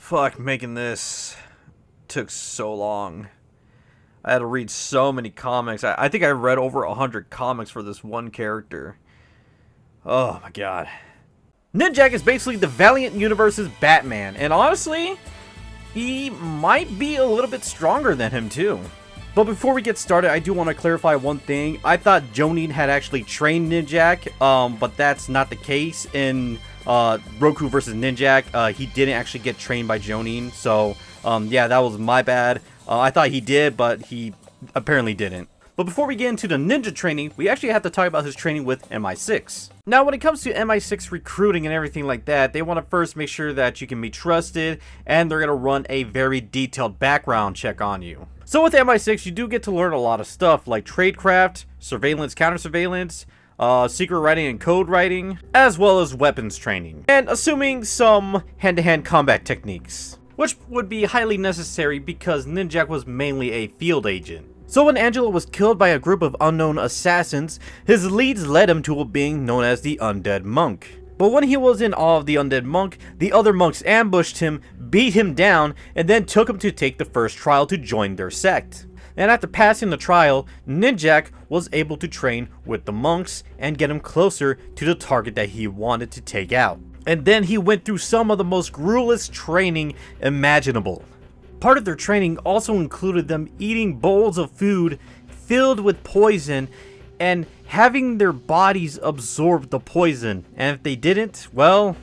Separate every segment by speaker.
Speaker 1: Fuck, making this took so long. I had to read so many comics. I think I read over 100 comics for this one character. Oh my god. Ninjak is basically the Valiant universe's Batman, and honestly, he might be a little bit stronger than him too. But before we get started, I do want to clarify one thing. I thought Jonin had actually trained Ninjak, but that's not the case. In Roku versus Ninjak, he didn't actually get trained by Jonin, so yeah, that was my bad. I thought he did, but he apparently didn't. But before we get into the ninja training, we actually have to talk about his training with MI6. Now, when it comes to MI6 recruiting and everything like that, they want to first make sure that you can be trusted, and they're going to run a very detailed background check on you. So with MI6, you do get to learn a lot of stuff like tradecraft, surveillance, counter-surveillance, secret writing and code writing, as well as weapons training, and assuming some hand-to-hand combat techniques, which would be highly necessary because Ninjak was mainly a field agent. So when Angelo was killed by a group of unknown assassins, his leads led him to a being known as the Undead Monk. But when he was in awe of the Undead Monk, the other monks ambushed him, beat him down, and then took him to take the first trial to join their sect. And after passing the trial, Ninjak was able to train with the monks and get him closer to the target that he wanted to take out. And then he went through some of the most gruelous training imaginable. Part of their training also included them eating bowls of food filled with poison and having their bodies absorb the poison. And if they didn't, well...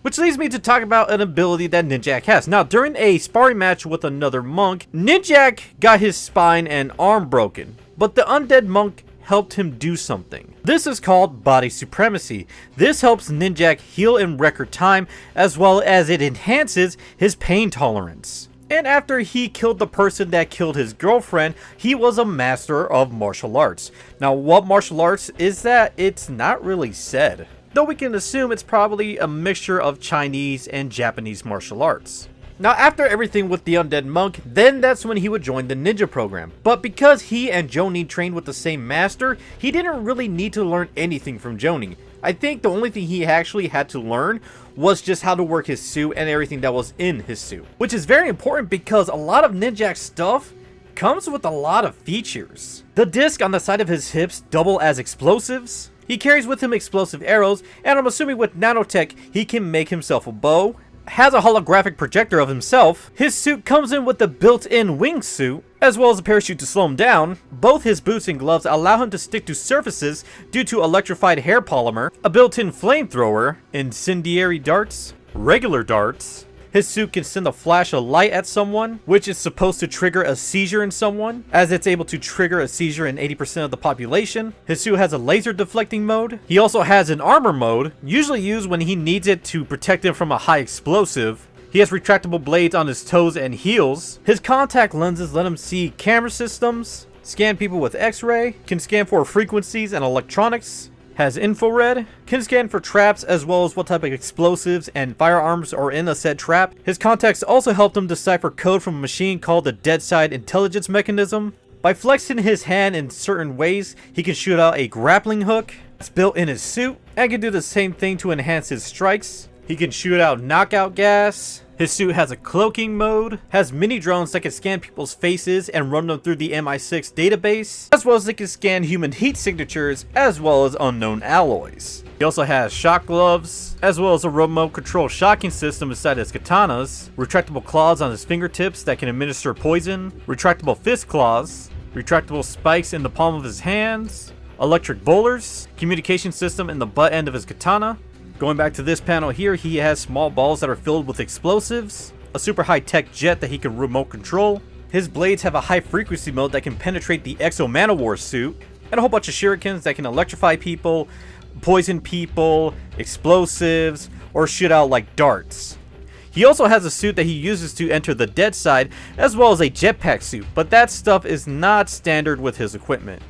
Speaker 1: Which leads me to talk about an ability that Ninjak has. Now, during a sparring match with another monk, Ninjak got his spine and arm broken, but the undead monk helped him do something. This is called body supremacy. This helps Ninjak heal in record time, as well as it enhances his pain tolerance. And after he killed the person that killed his girlfriend, he was a master of martial arts. Now, what martial arts is that? It's not really said, though we can assume it's probably a mixture of Chinese and Japanese martial arts. Now, after everything with the undead monk, then that's when he would join the ninja program. But because he and Jonin trained with the same master, he didn't really need to learn anything from Jonin. I think the only thing he actually had to learn was just how to work his suit and everything that was in his suit. Which is very important because a lot of Ninjak's stuff comes with a lot of features. The disc on the side of his hips double as explosives. He carries with him explosive arrows, and I'm assuming with nanotech he can make himself a bow. Has a holographic projector of himself. His suit comes in with a built-in wingsuit, as well as a parachute to slow him down. Both his boots and gloves allow him to stick to surfaces due to electrified hair polymer, a built-in flamethrower, incendiary darts, regular darts. His suit can send a flash of light at someone, which is supposed to trigger a seizure in someone, as it's able to trigger a seizure in 80% of the population. His suit has a laser deflecting mode. He also has an armor mode, usually used when he needs it to protect him from a high explosive. He has retractable blades on his toes and heels. His contact lenses let him see camera systems, scan people with X-ray, can scan for frequencies and electronics, has infrared, can scan for traps as well as what type of explosives and firearms are in a said trap. His contacts also helped him decipher code from a machine called the Dead Side Intelligence Mechanism. By flexing his hand in certain ways, he can shoot out a grappling hook. It's built in his suit and can do the same thing to enhance his strikes. He can shoot out knockout gas. His suit has a cloaking mode, has mini drones that can scan people's faces and run them through the MI6 database, as well as they can scan human heat signatures, as well as unknown alloys. He also has shock gloves, as well as a remote control shocking system inside his katanas, retractable claws on his fingertips that can administer poison, retractable fist claws, retractable spikes in the palm of his hands, electric bowlers, communication system in the butt end of his katana. Going back to this panel here, he has small balls that are filled with explosives, a super high-tech jet that he can remote control. His blades have a high frequency mode that can penetrate the Exo Manowar suit, and a whole bunch of shurikens that can electrify people, poison people, explosives, or shoot out like darts. He also has a suit that he uses to enter the dead side, as well as a jetpack suit, but that stuff is not standard with his equipment.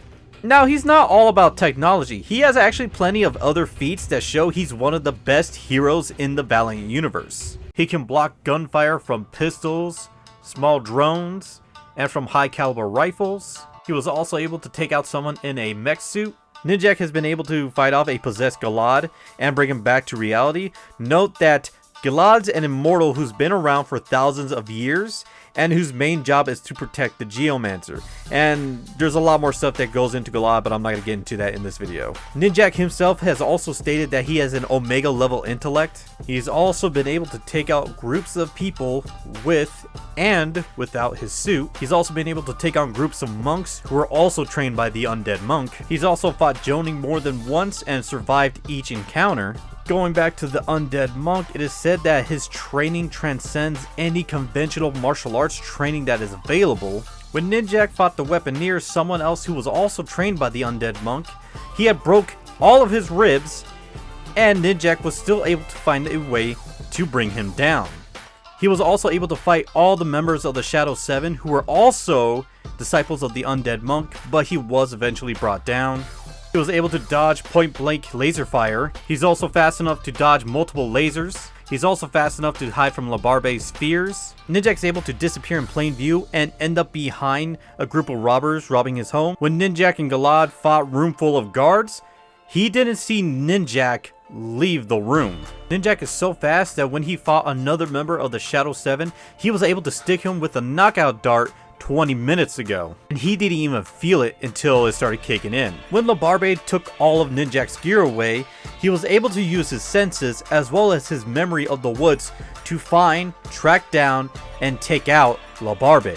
Speaker 1: Now, he's not all about technology. He has actually plenty of other feats that show he's one of the best heroes in the Valiant universe. He can block gunfire from pistols, small drones, and from high caliber rifles. He was also able to take out someone in a mech suit. Ninjak has been able to fight off a possessed Galad and bring him back to reality. Note that Galad's an immortal who's been around for thousands of years and whose main job is to protect the Geomancer. And there's a lot more stuff that goes into Galad, but I'm not going to get into that in this video. Ninjak himself has also stated that he has an Omega level intellect. He's also been able to take out groups of people with and without his suit. He's also been able to take on groups of monks who are also trained by the undead monk. He's also fought Jonin more than once and survived each encounter. Going back to the undead monk, it is said that his training transcends any conventional martial arts training that is available. When Ninjak fought the weaponeer, someone else who was also trained by the undead monk, he had broke all of his ribs, and Ninjak was still able to find a way to bring him down. He was also able to fight all the members of the Shadow 7 who were also disciples of the undead monk, but he was eventually brought down. He was able to dodge point-blank laser fire. He's also fast enough to dodge multiple lasers. He's also fast enough to hide from Labarbe's spears. Ninjak's able to disappear in plain view and end up behind a group of robbers robbing his home. When Ninjak and Galad fought room full of guards, he didn't see Ninjak leave the room. Ninjak is so fast that when he fought another member of the Shadow 7, he was able to stick him with a knockout dart 20 minutes ago, and he didn't even feel it until it started kicking in. When Labarbe took all of Ninjak's gear away, he was able to use his senses as well as his memory of the woods to find, track down, and take out Labarbe.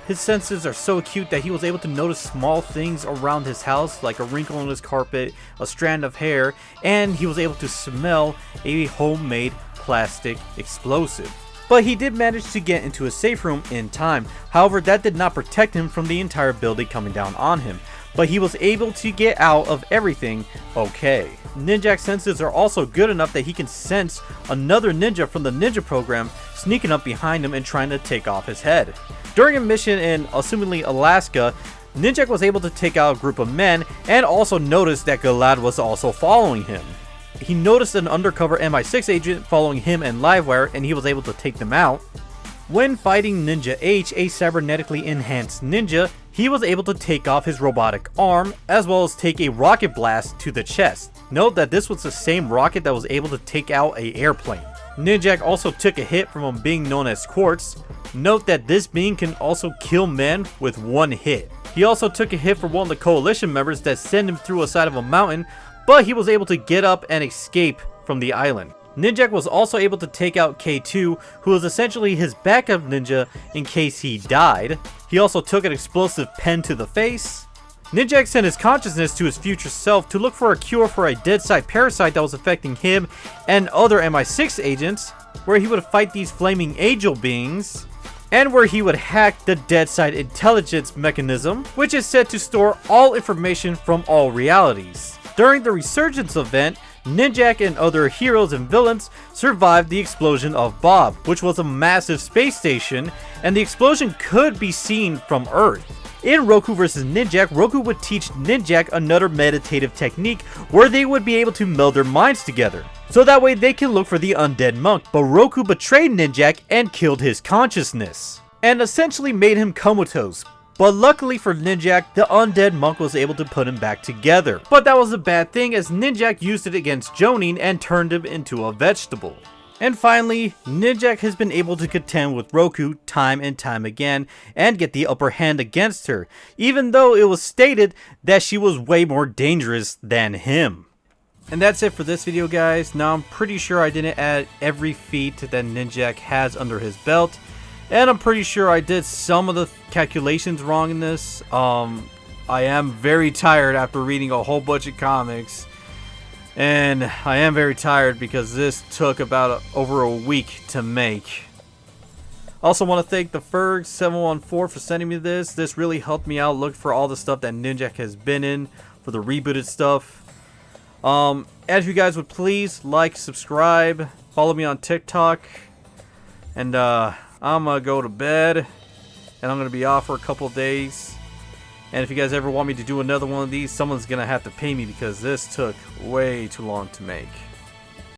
Speaker 1: His senses are so acute that he was able to notice small things around his house, like a wrinkle on his carpet, a strand of hair, and he was able to smell a homemade plastic explosive. But he did manage to get into a safe room in time. However, that did not protect him from the entire building coming down on him. But he was able to get out of everything okay. Ninjak's senses are also good enough that he can sense another ninja from the ninja program sneaking up behind him and trying to take off his head. During a mission in assumingly Alaska, Ninjak was able to take out a group of men and also noticed that Galad was also following him. He noticed an undercover MI6 agent following him and Livewire, and he was able to take them out. When fighting Ninja H, a cybernetically enhanced ninja, he was able to take off his robotic arm, as well as take a rocket blast to the chest. Note that this was the same rocket that was able to take out an airplane. Ninjak also took a hit from a being known as Quartz. Note that this being can also kill men with one hit. He also took a hit from one of the coalition members that sent him through a side of a mountain, but he was able to get up and escape from the island. Ninjak was also able to take out K2, who was essentially his backup ninja in case he died. He also took an explosive pen to the face. Ninjak sent his consciousness to his future self to look for a cure for a dead side parasite that was affecting him and other MI6 agents, where he would fight these flaming angel beings, and where he would hack the dead side intelligence mechanism, which is said to store all information from all realities. During the Resurgence event, Ninjak and other heroes and villains survived the explosion of Bob, which was a massive space station, and the explosion could be seen from Earth. In Roku vs. Ninjak, Roku would teach Ninjak another meditative technique where they would be able to meld their minds together, so that way they can look for the undead monk, but Roku betrayed Ninjak and killed his consciousness, and essentially made him comatose. But luckily for Ninjak, the undead monk was able to put him back together. But that was a bad thing, as Ninjak used it against Jonin and turned him into a vegetable. And finally, Ninjak has been able to contend with Roku time and time again and get the upper hand against her, even though it was stated that she was way more dangerous than him. And that's it for this video, guys. Now I'm pretty sure I didn't add every feat that Ninjak has under his belt. And I'm pretty sure I did some of the calculations wrong in this. I am very tired after reading a whole bunch of comics. And I am very tired because this took about over a week to make. Also want to thank the Ferg714 for sending me this. This really helped me out look for all the stuff that Ninjak has been in for the rebooted stuff. As you guys would please like, subscribe, follow me on TikTok. And I'm gonna go to bed, and I'm gonna be off for a couple of days. And if you guys ever want me to do another one of these, someone's gonna have to pay me because this took way too long to make.